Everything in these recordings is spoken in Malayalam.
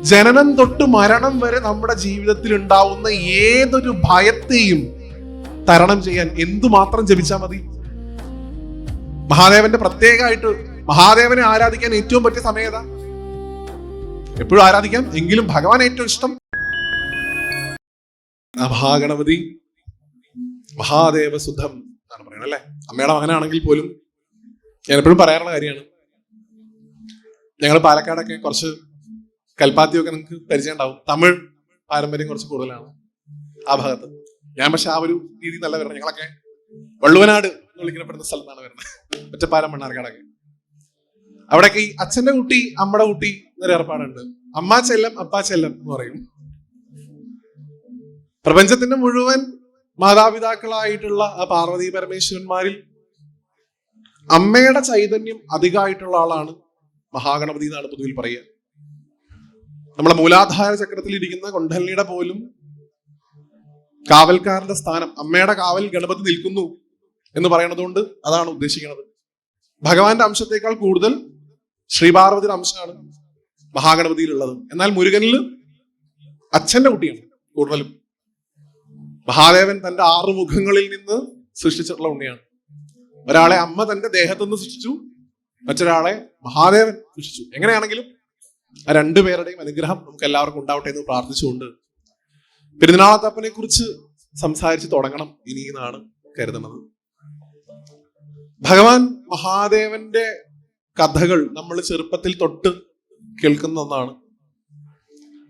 ജനനം തൊട്ട് മരണം വരെ നമ്മുടെ ജീവിതത്തിൽ ഉണ്ടാവുന്ന ഏതൊരു ഭയത്തെയും തരണം ചെയ്യാൻ എന്തുമാത്രം ജപിച്ചാൽ മതി. മഹാദേവന്റെ പ്രത്യേകമായിട്ട് മഹാദേവനെ ആരാധിക്കാൻ ഏറ്റവും പറ്റിയ സമയം ഏതാ? എപ്പോഴും ആരാധിക്കാം, എങ്കിലും ഭഗവാൻ ഏറ്റവും ഇഷ്ടം മഹാഗണപതി മഹാദേവ സുധം എന്നാണ് പറയുന്നത് അല്ലെ. അമ്മയുടെ മകനാണെങ്കിൽ പോലും ഞാൻ എപ്പോഴും പറയാറുള്ള കാര്യമാണ്. ഞങ്ങൾ പാലക്കാടൊക്കെ കുറച്ച് കൽപ്പാത്തിയൊക്കെ നിങ്ങൾക്ക് പരിചയം ഉണ്ടാവും. തമിഴ് പാരമ്പര്യം കുറച്ച് കൂടുതലാണ് ആ ഭാഗത്ത്. ഞാൻ പക്ഷെ ആ ഒരു രീതി നല്ല വരുന്നത്. ഞങ്ങളൊക്കെ വള്ളുവനാട് എന്ന് വിളിക്കപ്പെടുന്ന സ്ഥലത്താണ് വരുന്നത്, ഒറ്റപ്പാലം മണ്ണാർക്കാടൊക്കെ. അവിടെയൊക്കെ ഈ അച്ഛന്റെ കുട്ടി അമ്മയുടെ കുട്ടി എന്നൊരു ഏർപ്പാടുണ്ട്. അമ്മാ ചെല്ലം അപ്പാ ചെല്ലം എന്ന് പറയും. പ്രപഞ്ചത്തിന്റെ മുഴുവൻ മാതാപിതാക്കളായിട്ടുള്ള ആ പാർവതി പരമേശ്വരന്മാരിൽ അമ്മയുടെ ചൈതന്യം അധികമായിട്ടുള്ള ആളാണ് മഹാഗണപതി എന്നാണ് പൊതുവിൽ പറയുക. നമ്മളെ മൂലാധാര ചക്രത്തിൽ ഇരിക്കുന്ന കൊണ്ടലിയുടെ പോലും കാവൽക്കാരന്റെ സ്ഥാനം, അമ്മയുടെ കാവൽ ഗണപതി നിൽക്കുന്നു എന്ന് പറയുന്നത് കൊണ്ട് അതാണ് ഉദ്ദേശിക്കുന്നത്. ഭഗവാന്റെ അംശത്തെക്കാൾ കൂടുതൽ ശ്രീപാർവതിയുടെ അംശമാണ് മഹാഗണപതിയിലുള്ളത്. എന്നാൽ മുരുകനിൽ അച്ഛന്റെ കുട്ടിയാണ് കൂടുതലും. മഹാദേവൻ തന്റെ 6 മുഖങ്ങളിൽ നിന്ന് സൃഷ്ടിച്ചിട്ടുള്ള ഉണ്ണിയാണ്. ഒരാളെ അമ്മ തന്റെ ദേഹത്തുനിന്ന് സൃഷ്ടിച്ചു, മറ്റൊരാളെ മഹാദേവൻ സൃഷ്ടിച്ചു. എങ്ങനെയാണെങ്കിലും ആ രണ്ടുപേരുടെയും അനുഗ്രഹം നമുക്ക് എല്ലാവർക്കും ഉണ്ടാവട്ടെ എന്ന് പ്രാർത്ഥിച്ചുകൊണ്ട് പെരുന്നാളത്തപ്പനെ കുറിച്ച് സംസാരിച്ച് തുടങ്ങണം ഇനി എന്നാണ് കരുതുന്നത്. ഭഗവാൻ മഹാദേവന്റെ കഥകൾ നമ്മൾ ചെറുപ്പത്തിൽ തൊട്ട് കേൾക്കുന്ന ഒന്നാണ്.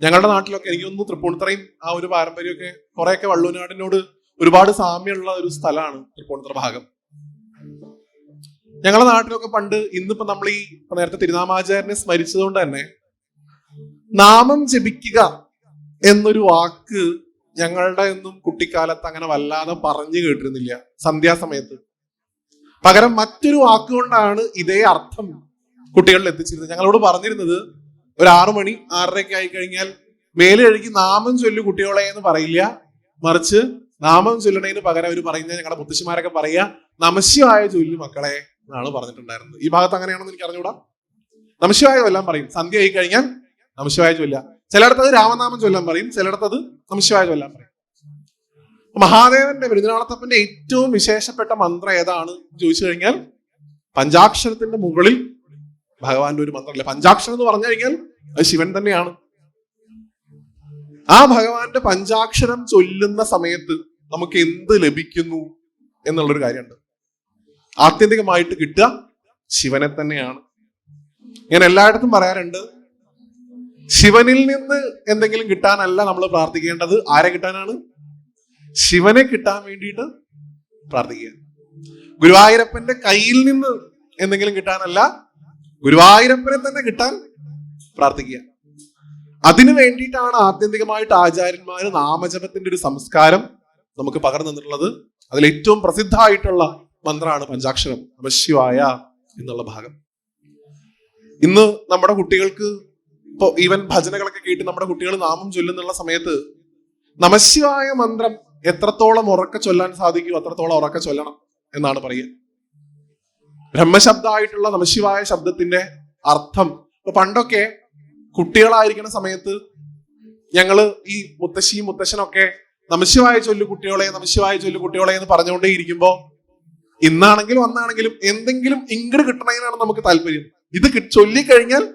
ഞങ്ങളുടെ നാട്ടിലൊക്കെ എനിക്ക് തോന്നുന്നു തൃപ്പൂണിത്തറയും ആ ഒരു പാരമ്പര്യമൊക്കെ കുറെയൊക്കെ വള്ളുവനാടിനോട് ഒരുപാട് സാമ്യമുള്ള ഒരു സ്ഥലമാണ് തൃപ്പൂണിത്തറ ഭാഗം. ഞങ്ങളുടെ നാട്ടിലൊക്കെ പണ്ട്, ഇന്നിപ്പോ നമ്മൾ ഈ നേരത്തെ തിരുനാമാചാര്യനെ സ്മരിച്ചതുകൊണ്ട് തന്നെ നാമം ജപിക്കുക എന്നൊരു വാക്ക് ഞങ്ങളുടെ ഒന്നും കുട്ടിക്കാലത്ത് അങ്ങനെ വല്ലാതെ പറഞ്ഞു കേട്ടിരുന്നില്ല സന്ധ്യാസമയത്ത്. പകരം മറ്റൊരു വാക്കുകൊണ്ടാണ് ഇതേ അർത്ഥം കുട്ടികളിൽ എത്തിച്ചിരുന്നത്. ഞങ്ങളോട് പറഞ്ഞിരുന്നത് ഒരു 6 മണി 6:30 ആയി കഴിഞ്ഞാൽ മേല് കഴുകി നാമം ചൊല്ലു കുട്ടികളെ എന്ന് പറയില്ല, മറിച്ച് നാമം ചൊല്ലണേന് പകരം അവർ പറയുന്നത്, ഞങ്ങളുടെ മുത്തശ്ശിമാരൊക്കെ പറയുക, നമശിവായ ചൊല്ലു മക്കളെ എന്നാണ് പറഞ്ഞിട്ടുണ്ടായിരുന്നത്. ഈ ഭാഗത്ത് അങ്ങനെയാണെന്ന് എനിക്ക് അറിഞ്ഞൂടാ. നമശിവായ ചൊല്ലാൻ പറയും. സന്ധ്യ ആയി കഴിഞ്ഞാൽ നമശിവായ ചൊല്ല. ചിലയിടത്തത് രാമനാമം ചൊല്ലാൻ പറയും, ചിലയിടത്തത് നമശിവായ ചൊല്ലാൻ പറയും. മഹാദേവന്റെ പെരുന്നാളത്തപ്പന്റെ ഏറ്റവും വിശേഷപ്പെട്ട മന്ത്രം ഏതാണ് ചോദിച്ചു കഴിഞ്ഞാൽ പഞ്ചാക്ഷരത്തിന്റെ മുകളിൽ ഭഗവാന്റെ ഒരു മന്ത്രമില്ല. പഞ്ചാക്ഷരം എന്ന് പറഞ്ഞു കഴിഞ്ഞാൽ അത് ശിവൻ തന്നെയാണ്. ആ ഭഗവാന്റെ പഞ്ചാക്ഷരം ചൊല്ലുന്ന സമയത്ത് നമുക്ക് എന്ത് ലഭിക്കുന്നു എന്നുള്ളൊരു കാര്യമുണ്ട്. ആത്യന്തികമായിട്ട് കിട്ടുക ശിവനെ തന്നെയാണ്. ഞാൻ എല്ലായിടത്തും പറയാറുണ്ട്, ശിവനിൽ നിന്ന് എന്തെങ്കിലും കിട്ടാനല്ല നമ്മൾ പ്രാർത്ഥിക്കേണ്ടത്. ആരെ കിട്ടാനാണ്? ശിവനെ കിട്ടാൻ വേണ്ടിയിട്ട് പ്രാർത്ഥിക്കുക. ഗുരുവായൂരപ്പന്റെ കയ്യിൽ നിന്ന് എന്തെങ്കിലും കിട്ടാനല്ല, ഗുരുവായൂരപ്പനെ തന്നെ കിട്ടാൻ പ്രാർത്ഥിക്കുക. അതിനു വേണ്ടിയിട്ടാണ് ആത്യന്തികമായിട്ട് ആചാര്യന്മാര് നാമജപത്തിന്റെ ഒരു സംസ്കാരം നമുക്ക് പകർന്നു തന്നിട്ടുള്ളത്. അതിൽ ഏറ്റവും പ്രസിദ്ധമായിട്ടുള്ള മന്ത്രമാണ് പഞ്ചാക്ഷരം, നമശിവായ എന്നുള്ള ഭാഗം. ഇന്ന് നമ്മുടെ കുട്ടികൾക്ക് ഇപ്പൊ ഈവൻ ഭജനകളൊക്കെ കേട്ട് നമ്മുടെ കുട്ടികൾ നാമം ചൊല്ലുന്നുള്ള സമയത്ത് നമശിവായ മന്ത്രം എത്രത്തോളം ഉറക്കെ ചൊല്ലാൻ സാധിക്കും അത്രത്തോളം ഉറക്കെ ചൊല്ലണം എന്നാണ് പറയുക. ബ്രഹ്മശബ്ദമായിട്ടുള്ള നമശിവായ ശബ്ദത്തിന്റെ അർത്ഥം, ഇപ്പൊ പണ്ടൊക്കെ കുട്ടികളായിരിക്കുന്ന സമയത്ത് ഞങ്ങള് ഈ മുത്തശ്ശിയും മുത്തശ്ശനൊക്കെ നമശിവായ ചൊല്ലു കുട്ടികളെ, നമശിവായ ചൊല്ലു കുട്ടികളെ എന്ന് പറഞ്ഞുകൊണ്ടേ ഇരിക്കുമ്പോ, ഇന്നാണെങ്കിലും അന്നാണെങ്കിലും എന്തെങ്കിലും ഇങ്ങട് കിട്ടണതിനാണ് നമുക്ക് താല്പര്യം. ഇത് ചൊല്ലിക്കഴിഞ്ഞാൽ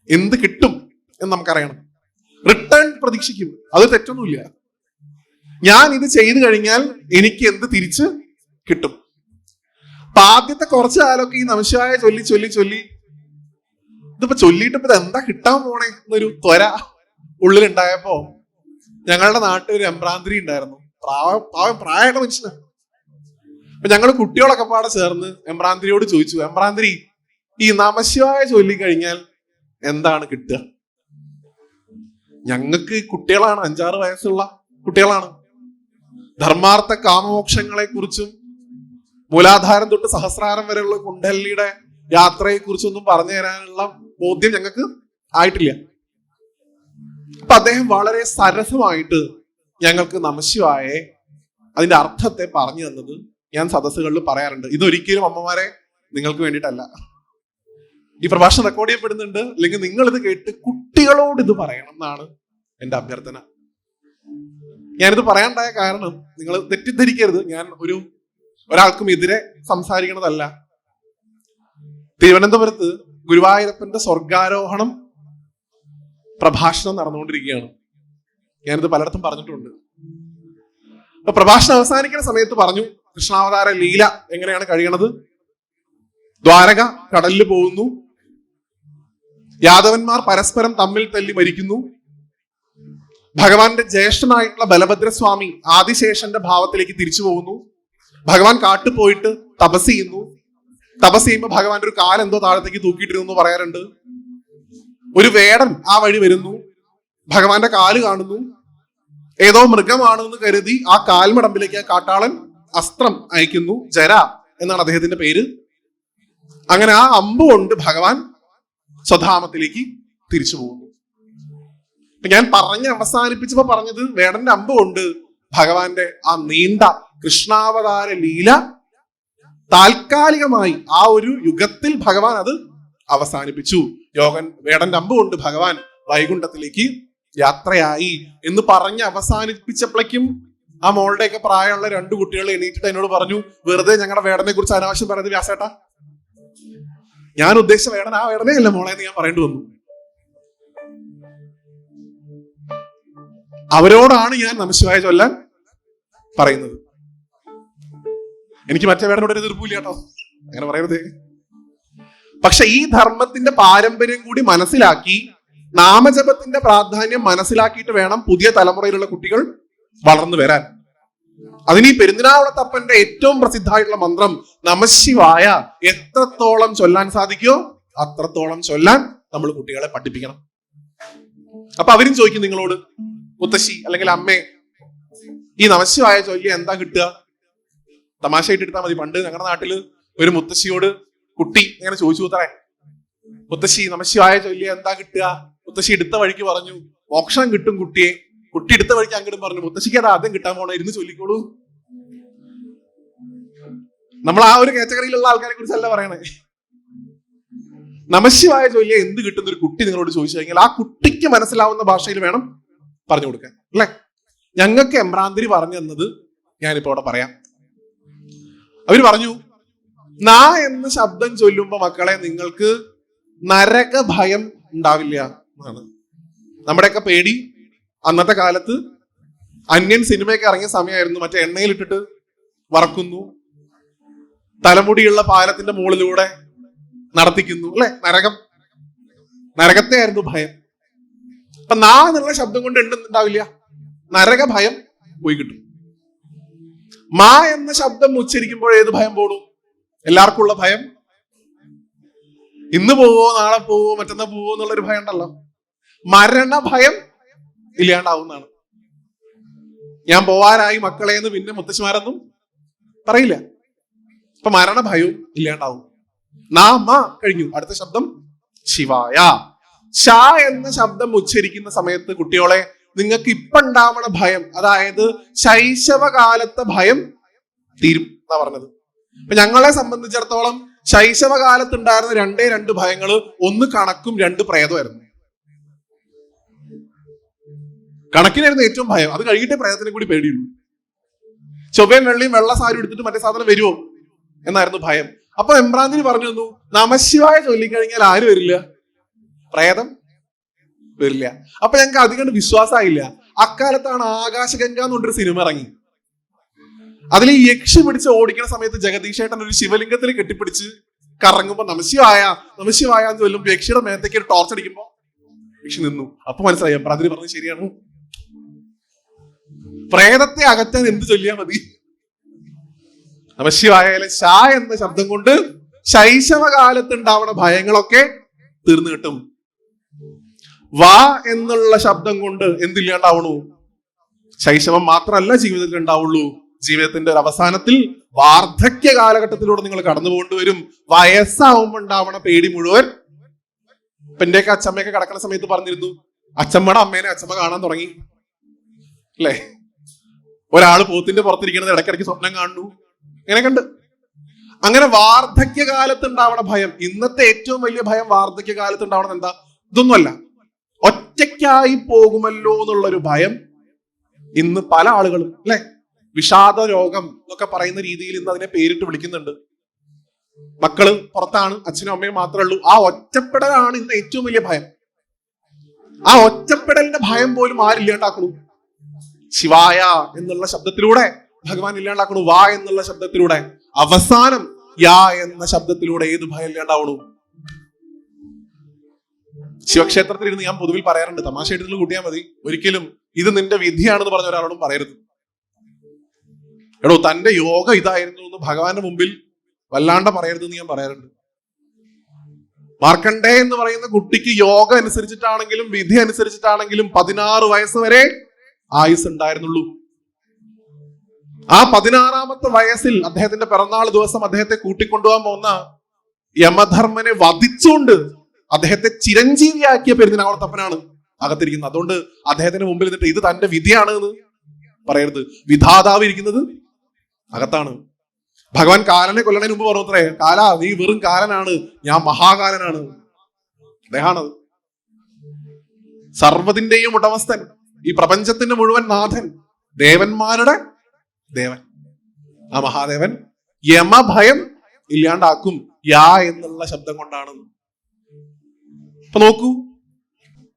എന്ത് കിട്ടും എന്ന് നമുക്കറിയണം. റിട്ടേൺ പ്രതീക്ഷിക്കും, അത് തെറ്റൊന്നുമില്ല. ഞാൻ ഇത് ചെയ്തു കഴിഞ്ഞാൽ എനിക്ക് എന്ത് തിരിച്ച് കിട്ടും. അപ്പൊ ആദ്യത്തെ കുറച്ച് കാലമൊക്കെ ഈ നമശിവായ ചൊല്ലി ചൊല്ലി ചൊല്ലി ഇതിപ്പോ ചൊല്ലിയിട്ട് ഇപ്പൊ എന്താ കിട്ടാൻ പോണേ എന്നൊരു ത്വര ഉള്ളിലുണ്ടായപ്പോ ഞങ്ങളുടെ നാട്ടിൽ ഒരു എംബ്രാന്തിരി ഉണ്ടായിരുന്നു. പ്രായമുള്ള മനുഷ്യനാണ്. അപ്പൊ ഞങ്ങൾ കുട്ടികളൊക്കെ പാടെ ചേർന്ന് എംബ്രാന്തിരിയോട് ചോദിച്ചു, എംബ്രാന്തിരി, ഈ നമശിവായ ചൊല്ലി കഴിഞ്ഞാൽ എന്താണ് കിട്ടുക? ഞങ്ങൾക്ക് കുട്ടികളാണ്, 5-6 വയസ്സുള്ള കുട്ടികളാണ്. ധർമാർത്ഥ കാമമോക്ഷങ്ങളെ കുറിച്ചും മൂലാധാരം തൊട്ട് സഹസ്രാരം വരെയുള്ള കുണ്ടലിയുടെ യാത്രയെ കുറിച്ചൊന്നും പറഞ്ഞു തരാനുള്ള ബോധ്യം ഞങ്ങൾക്ക് ആയിട്ടില്ല. അപ്പൊ അദ്ദേഹം വളരെ സരസമായിട്ട് ഞങ്ങൾക്ക് നമശിവായെ അതിന്റെ അർത്ഥത്തെ പറഞ്ഞു തന്നത് ഞാൻ സദസ്സുകളിൽ പറയാറുണ്ട്. ഇതൊരിക്കലും അമ്മമാരെ നിങ്ങൾക്ക് വേണ്ടിയിട്ടല്ല, ഈ പ്രഭാഷണം റെക്കോർഡ് ചെയ്യപ്പെടുന്നുണ്ട്, അല്ലെങ്കിൽ നിങ്ങൾ ഇത് കേട്ട് കുട്ടികളോട് ഇത് പറയണം എന്നാണ് എന്റെ അഭ്യർത്ഥന. ഞാനിത് പറയാനുണ്ടായ കാരണം നിങ്ങൾ തെറ്റിദ്ധരിക്കരുത്, ഞാൻ ഒരാൾക്കും എതിരെ സംസാരിക്കണതല്ല. തിരുവനന്തപുരത്ത് ഗുരുവായൂരപ്പന്റെ സ്വർഗാരോഹണം പ്രഭാഷണം നടന്നുകൊണ്ടിരിക്കുകയാണ്. ഞാനിത് പലയിടത്തും പറഞ്ഞിട്ടുണ്ട്. അപ്പൊ പ്രഭാഷണം അവസാനിക്കുന്ന സമയത്ത് പറഞ്ഞു, കൃഷ്ണാവതാര ലീല എങ്ങനെയാണ് കഴിയണത്. ദ്വാരക കടലിൽ പോകുന്നു, യാദവന്മാർ പരസ്പരം തമ്മിൽ തല്ലി മരിക്കുന്നു, ഭഗവാന്റെ ജ്യേഷ്ഠനായിട്ടുള്ള ബലഭദ്രസ്വാമി ആദിശേഷന്റെ ഭാവത്തിലേക്ക് തിരിച്ചു പോകുന്നു, ഭഗവാൻ കാട്ടു പോയിട്ട് തപസ് ചെയ്യുന്നു, തപസ് ചെയ്യുമ്പോൾ ഭഗവാന്റെ ഒരു കാലെന്തോ താഴത്തേക്ക് തൂക്കിയിട്ടിരുന്നു പറയാറുണ്ട്. ഒരു വേടൻ ആ വഴി വരുന്നു, ഭഗവാന്റെ കാല് കാണുന്നു, ഏതോ മൃഗമാണെന്ന് കരുതി ആ കാൽമടമ്പിലേക്ക് ആ കാട്ടാളൻ അസ്ത്രം അയക്കുന്നു. ജര എന്നാണ് അദ്ദേഹത്തിന്റെ പേര്. അങ്ങനെ ആ അമ്പ് കൊണ്ട് ഭഗവാൻ സ്വധാമത്തിലേക്ക് തിരിച്ചു പോകുന്നു. ഞാൻ അവസാനിപ്പിച്ചപ്പോ പറഞ്ഞത്, വേടന്റെ അമ്പ് കൊണ്ട് ഭഗവാന്റെ ആ നീണ്ട കൃഷ്ണാവതാര ലീല താൽക്കാലികമായി ആ ഒരു യുഗത്തിൽ ഭഗവാൻ അത് അവസാനിപ്പിച്ചു. വേടന്റെ അമ്പ് കൊണ്ട് ഭഗവാൻ വൈകുണ്ഠത്തിലേക്ക് യാത്രയായി എന്ന് പറഞ്ഞ് അവസാനിപ്പിച്ചപ്പോഴേക്കും ആ മോളുടെയൊക്കെ പ്രായമുള്ള 2 കുട്ടികൾ എണീറ്റിട്ട് എന്നോട് പറഞ്ഞു, വെറുതെ ഞങ്ങളുടെ വേടനെ കുറിച്ച് അനാവശ്യം പറയുന്നത് വ്യാസേട്ടാ, ഞാൻ ഉദ്ദേശിച്ച വേടൻ ആ വേടനെ അല്ല മോളെ എന്ന് ഞാൻ പറയേണ്ടി വന്നു. അവരോടാണ് ഞാൻ നമഃശിവായ ചൊല്ലാൻ പറയുന്നത്. എനിക്ക് മറ്റേ വേടനോട് ഒരു എതിർപ്പില്ല കേട്ടോ, അങ്ങനെ പറയരുത്. പക്ഷെ ഈ ധർമ്മത്തിന്റെ പാരമ്പര്യം കൂടി മനസ്സിലാക്കി, നാമജപത്തിന്റെ പ്രാധാന്യം മനസ്സിലാക്കിയിട്ട് വേണം പുതിയ തലമുറയിലുള്ള കുട്ടികൾ വളർന്നു വരാൻ. അതിന് ഈ പെരുന്തിനാവളത്തപ്പന്റെ ഏറ്റവും പ്രസിദ്ധമായിട്ടുള്ള മന്ത്രം നമഃശിവായ എത്രത്തോളം ചൊല്ലാൻ സാധിക്കോ അത്രത്തോളം ചൊല്ലാൻ നമ്മൾ കുട്ടികളെ പഠിപ്പിക്കണം. അപ്പൊ അവരും ചോദിക്കും നിങ്ങളോട്, മുത്തശ്ശി അല്ലെങ്കിൽ അമ്മേ, ഈ നമഃശിവായ ചൊല്ലിയ എന്താ കിട്ടുക? തമാശയായിട്ട് എടുത്താൽ മതി. പണ്ട് ഞങ്ങളുടെ നാട്ടില് ഒരു മുത്തശ്ശിയോട് കുട്ടി ഇങ്ങനെ ചോദിച്ചു കൂത്തറേ, മുത്തശ്ശി നമഃശിവായ ചൊല്ലിയ എന്താ കിട്ടുക? മുത്തശ്ശി എടുത്ത വഴിക്ക് പറഞ്ഞു, മോക്ഷം കിട്ടും കുട്ടിയെ. കുട്ടി എടുത്ത വഴിക്ക് അങ്ങോട്ടും പറഞ്ഞു, മുത്തശ്ശിക്ക് അത് ആദ്യം കിട്ടാൻ പോണ, ഇരുന്ന് ചൊല്ലിക്കോളൂ. നമ്മൾ ആ ഒരു കാറ്റഗറിയിലുള്ള ആൾക്കാരെ കുറിച്ചല്ല പറയണേ. നമഃശിവായ ചൊല്ലിയ എന്ത് കിട്ടുന്ന ഒരു കുട്ടി നിങ്ങളോട് ചോദിച്ചു കഴിഞ്ഞാൽ ആ കുട്ടിക്ക് മനസ്സിലാവുന്ന ഭാഷയിൽ വേണം പറഞ്ഞു കൊടുക്കാൻ, അല്ലെ? ഞങ്ങൾക്ക് എമ്പ്രാന്തിരി പറഞ്ഞു തന്നത് ഞാനിപ്പോ അവിടെ പറയാം. അവര് പറഞ്ഞു, നാ എന്ന ശബ്ദം ചൊല്ലുമ്പോ മക്കളെ നിങ്ങൾക്ക് നരക ഭയം ഉണ്ടാവില്ല എന്നാണ്. നമ്മുടെയൊക്കെ പേടി അന്നത്തെ കാലത്ത് അന്യൻ സിനിമയൊക്കെ ഇറങ്ങിയ സമയമായിരുന്നു. മറ്റേ എണ്ണയിലിട്ടിട്ട് വറക്കുന്നു, തലമുടിയുള്ള പാലത്തിന്റെ മുകളിലൂടെ നടത്തിക്കുന്നു, അല്ലെ? നരകത്തെ ആയിരുന്നു ഭയം. അപ്പൊ നാ എന്നുള്ള ശബ്ദം കൊണ്ട് ഉണ്ടാവില്ല, നരക ഭയം പോയി കിട്ടും. മാ എന്ന ശബ്ദം ഉച്ചരിക്കുമ്പോൾ ഏത് ഭയം പോടും? എല്ലാവർക്കും ഉള്ള ഭയം, ഇന്ന് പോവോ നാളെ പോവോ മറ്റന്നാ പോവോ എന്നുള്ളൊരു ഭയം ഉണ്ടല്ലോ. മരണഭയം ഇല്ലാണ്ടാവുന്നതാണ്. ഞാൻ പോവാനായി മക്കളെ എന്ന് പിന്നെ മുത്തശ്ശിമാരൊന്നും പറയില്ല. അപ്പൊ മരണഭയവും ഇല്ലാണ്ടാവും. നാമ കഴിഞ്ഞു, അടുത്ത ശബ്ദം ശിവായ. ഷ എന്ന ശബ്ദം ഉച്ചരിക്കുന്ന സമയത്ത് കുട്ടികളെ നിങ്ങൾക്ക് ഇപ്പൊ ഉണ്ടാവണ ഭയം, അതായത് ശൈശവകാലത്തെ ഭയം തീരും എന്നാ പറഞ്ഞത്. അപ്പൊ ഞങ്ങളെ സംബന്ധിച്ചിടത്തോളം ശൈശവകാലത്ത് ഉണ്ടായിരുന്ന 2 ഭയങ്ങള്, 1 കണക്കും 2 പ്രേതമായിരുന്നു. കണക്കിനായിരുന്നു ഏറ്റവും ഭയം, അത് കഴിഞ്ഞിട്ടേ പ്രേതത്തിനെ കൂടി പേടിയുള്ളൂ. ചൊവ്വയും വെള്ളിയും വെള്ള സാരി എടുത്തിട്ട് മറ്റേ സാധനം വരുമോ എന്നായിരുന്നു ഭയം. അപ്പൊ എമ്പ്രാന്തിന് പറഞ്ഞു തന്നു, നമഃശിവായ ചൊല്ലിക്കഴിഞ്ഞാൽ ആര് വരില്ല? പ്രേതം വരില്ല. അപ്പൊ ഞങ്ങൾക്ക് അധികം വിശ്വാസമായില്ല. അക്കാലത്താണ് ആകാശഗംഗ എന്ന് പറഞ്ഞൊരു സിനിമ ഇറങ്ങി. അതിൽ ഈ യക്ഷി പിടിച്ച് ഓടിക്കുന്ന സമയത്ത് ജഗദീഷേട്ടൻ ഒരു ശിവലിംഗത്തിൽ കെട്ടിപ്പിടിച്ച് കറങ്ങുമ്പോ നമഃശിവായ നമഃശിവായ എന്ന് ചൊല്ലുമ്പോ യക്ഷിയുടെ മേത്തേക്ക് ഒരു ടോർച്ച് അടിക്കുമ്പോ യക്ഷി നിന്നു. അപ്പൊ മനസ്സിലായി എമ്പ്രാന്തിന് പറഞ്ഞത് ശരിയാണ്. പ്രേതത്തെ അകറ്റാൻ എന്ത് ചൊല്ലിയാൽ മതി? നമഃശിവായ ശ എന്ന ശബ്ദം കൊണ്ട് ശൈശവകാലത്ത് ഉണ്ടാവുന്ന ഭയങ്ങളൊക്കെ തീർന്നു കിട്ടും. വാ എന്നുള്ള ശബ്ദം കൊണ്ട് എന്തില്ലാണ്ടാവണു? ശൈശവം മാത്രമല്ല ജീവിതത്തിൽ ഉണ്ടാവുള്ളൂ. ജീവിതത്തിന്റെ ഒരു അവസാനത്തിൽ വാർദ്ധക്യ കാലഘട്ടത്തിലൂടെ നിങ്ങൾ കടന്നു പോകേണ്ടി വരും. വയസ്സാവുമ്പോ ഉണ്ടാവണ പേടി മുഴുവൻ. ഇപ്പൊ എന്റെയൊക്കെ അച്ഛമ്മയൊക്കെ കിടക്കുന്ന സമയത്ത് പറഞ്ഞിരുന്നു, അച്ഛമ്മയുടെ അമ്മേനെ അച്ഛമ്മ കാണാൻ തുടങ്ങി, അല്ലേ? ഒരാള് പോത്തിന്റെ പുറത്തിരിക്കണത് ഇടയ്ക്കിടയ്ക്ക് സ്വപ്നം കാണുന്നു, ഇങ്ങനെ കണ്ട്. അങ്ങനെ വാർദ്ധക്യകാലത്ത് ഉണ്ടാവണ ഭയം, ഇന്നത്തെ ഏറ്റവും വലിയ ഭയം വാർദ്ധക്യകാലത്ത് ഉണ്ടാവണം എന്താ? ഇതൊന്നുമല്ല, ഒറ്റയ്ക്കായി പോകുമല്ലോ എന്നുള്ളൊരു ഭയം ഇന്ന് പല ആളുകളും അല്ലെ, വിഷാദ രോഗം എന്നൊക്കെ പറയുന്ന രീതിയിൽ ഇന്ന് അതിനെ പേരിട്ട് വിളിക്കുന്നുണ്ട്. മക്കള് പുറത്താണ്, അച്ഛനും അമ്മയും മാത്രമേ ഉള്ളൂ. ആ ഒറ്റപ്പെടലാണ് ഇന്ന് ഏറ്റവും വലിയ ഭയം. ആ ഒറ്റപ്പെടലിന്റെ ഭയം പോലും ആരില്ലാണ്ടാക്കണു? ശിവായ എന്നുള്ള ശബ്ദത്തിലൂടെ ഭഗവാൻ ഇല്ലാണ്ടാക്കണു. വാ എന്നുള്ള ശബ്ദത്തിലൂടെ, അവസാനം യാ എന്ന ശബ്ദത്തിലൂടെ ഏത് ഭയം ഇല്ലാണ്ടാവണു? ശിവക്ഷേത്രത്തിൽ ഇരുന്ന് ഞാൻ പൊതുവിൽ പറയാറുണ്ട്, തമാശയായിട്ട് നിങ്ങൾ കൂട്ടിയാൽ മതി, ഒരിക്കലും ഇത് നിന്റെ വിധിയാണെന്ന് പറഞ്ഞ ഒരാളോടും പറയരുത്. എടോ, തന്റെ യോഗ ഇതായിരുന്നു എന്ന് ഭഗവാന്റെ മുമ്പിൽ വല്ലാണ്ട് പറയരുതെന്ന് ഞാൻ പറയാറുണ്ട്. മാർക്കണ്ഡേ എന്ന് പറയുന്ന കുട്ടിക്ക് യോഗ അനുസരിച്ചിട്ടാണെങ്കിലും വിധി അനുസരിച്ചിട്ടാണെങ്കിലും 16 വയസ്സ് വരെ ആയുസ് ഉണ്ടായിരുന്നുള്ളൂ. ആ 16ാമത്തെ വയസ്സിൽ അദ്ദേഹത്തിന്റെ പിറന്നാൾ ദിവസം അദ്ദേഹത്തെ കൂട്ടിക്കൊണ്ടുപോകാൻ പോകുന്ന യമധർമ്മനെ വധിച്ചുകൊണ്ട് അദ്ദേഹത്തെ ചിരഞ്ജീവിയാക്കിയ പെരുന്നാളത്തപ്പനാണ് അകത്തിരിക്കുന്നത്. അതുകൊണ്ട് അദ്ദേഹത്തിന് മുമ്പിൽ നിന്നിട്ട് ഇത് തന്റെ വിധിയാണ് എന്ന് പറയരുത്. വിധാതാവ് ഇരിക്കുന്നത് അകത്താണ്. ഭഗവാൻ കാലനെ കൊല്ലണതിന് മുമ്പ് പറഞ്ഞത്രേ, കാല നീ വെറും കാലനാണ്, ഞാൻ മഹാകാലനാണ്. അദ്ദേഹമാണത്. സർവ്വതിന്റെയും ഉടമസ്ഥൻ, ഈ പ്രപഞ്ചത്തിന്റെ മുഴുവൻ നാഥൻ, ദേവന്മാരുടെ ദേവൻ. ആ മഹാദേവൻ യമഭയം ഇല്ലാണ്ടാക്കും യാ എന്നുള്ള ശബ്ദം കൊണ്ടാണ്. അപ്പൊ നോക്കൂ,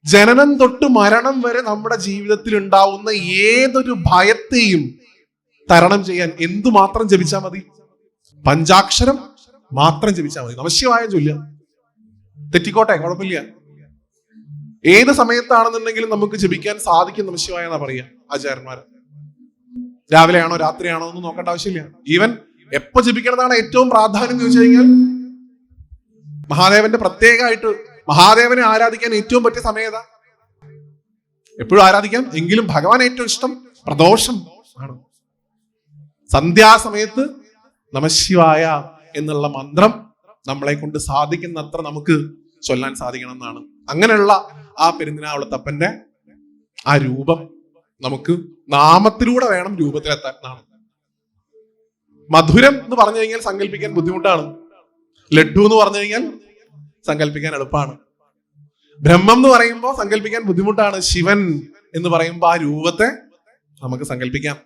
ജനനം തൊട്ട് മരണം വരെ നമ്മുടെ ജീവിതത്തിൽ ഉണ്ടാവുന്ന ഏതൊരു ഭയത്തെയും തരണം ചെയ്യാൻ എന്തുമാത്രം ജപിച്ചാൽ മതി? പഞ്ചാക്ഷരം മാത്രം ജപിച്ചാൽ മതി. നമഃശിവായ ചൊല്ലുക, തെറ്റിക്കോട്ടെ, കുഴപ്പമില്ല. ഏത് സമയത്താണെന്നുണ്ടെങ്കിലും നമുക്ക് ജപിക്കാൻ സാധിക്കും നമഃശിവായ എന്നാ പറയുക ആചാര്യന്മാര്. രാവിലെയാണോ രാത്രിയാണോ ഒന്നും നോക്കേണ്ട ആവശ്യമില്ല. ഈവൻ എപ്പോ ജപിക്കണതാണ് ഏറ്റവും പ്രാധാന്യം ചോദിച്ചു കഴിഞ്ഞാൽ, മഹാദേവന്റെ പ്രത്യേകമായിട്ട് മഹാദേവനെ ആരാധിക്കാൻ ഏറ്റവും പറ്റിയ സമയം ഏതാ? എപ്പോഴും ആരാധിക്കാം, എങ്കിലും ഭഗവാൻ ഏറ്റവും ഇഷ്ടം പ്രദോഷം ആണ്. സന്ധ്യാസമയത്ത് നമഃശിവായ എന്നുള്ള മന്ത്രം നമ്മളെ കൊണ്ട് സാധിക്കുന്നത്ര നമുക്ക് ചൊല്ലാൻ സാധിക്കണം എന്നാണ്. അങ്ങനെയുള്ള ആ പെരുന്നാളത്തപ്പന്റെ ആ രൂപം നമുക്ക് നാമത്തിലൂടെ വേണം രൂപത്തിലെത്താൻ എന്നാണ്. മധുരം എന്ന് പറഞ്ഞു കഴിഞ്ഞാൽ സങ്കല്പിക്കാൻ ബുദ്ധിമുട്ടാണ്. ലഡ്ഡു എന്ന് പറഞ്ഞു കഴിഞ്ഞാൽ സങ്കല്പിക്കാൻ എളുപ്പമാണ്. ബ്രഹ്മം എന്ന് പറയുമ്പോൾ സങ്കല്പിക്കാൻ ബുദ്ധിമുട്ടാണ്. ശിവൻ എന്ന് പറയുമ്പോൾ ആ രൂപത്തെ നമുക്ക് സങ്കല്പിക്കാം.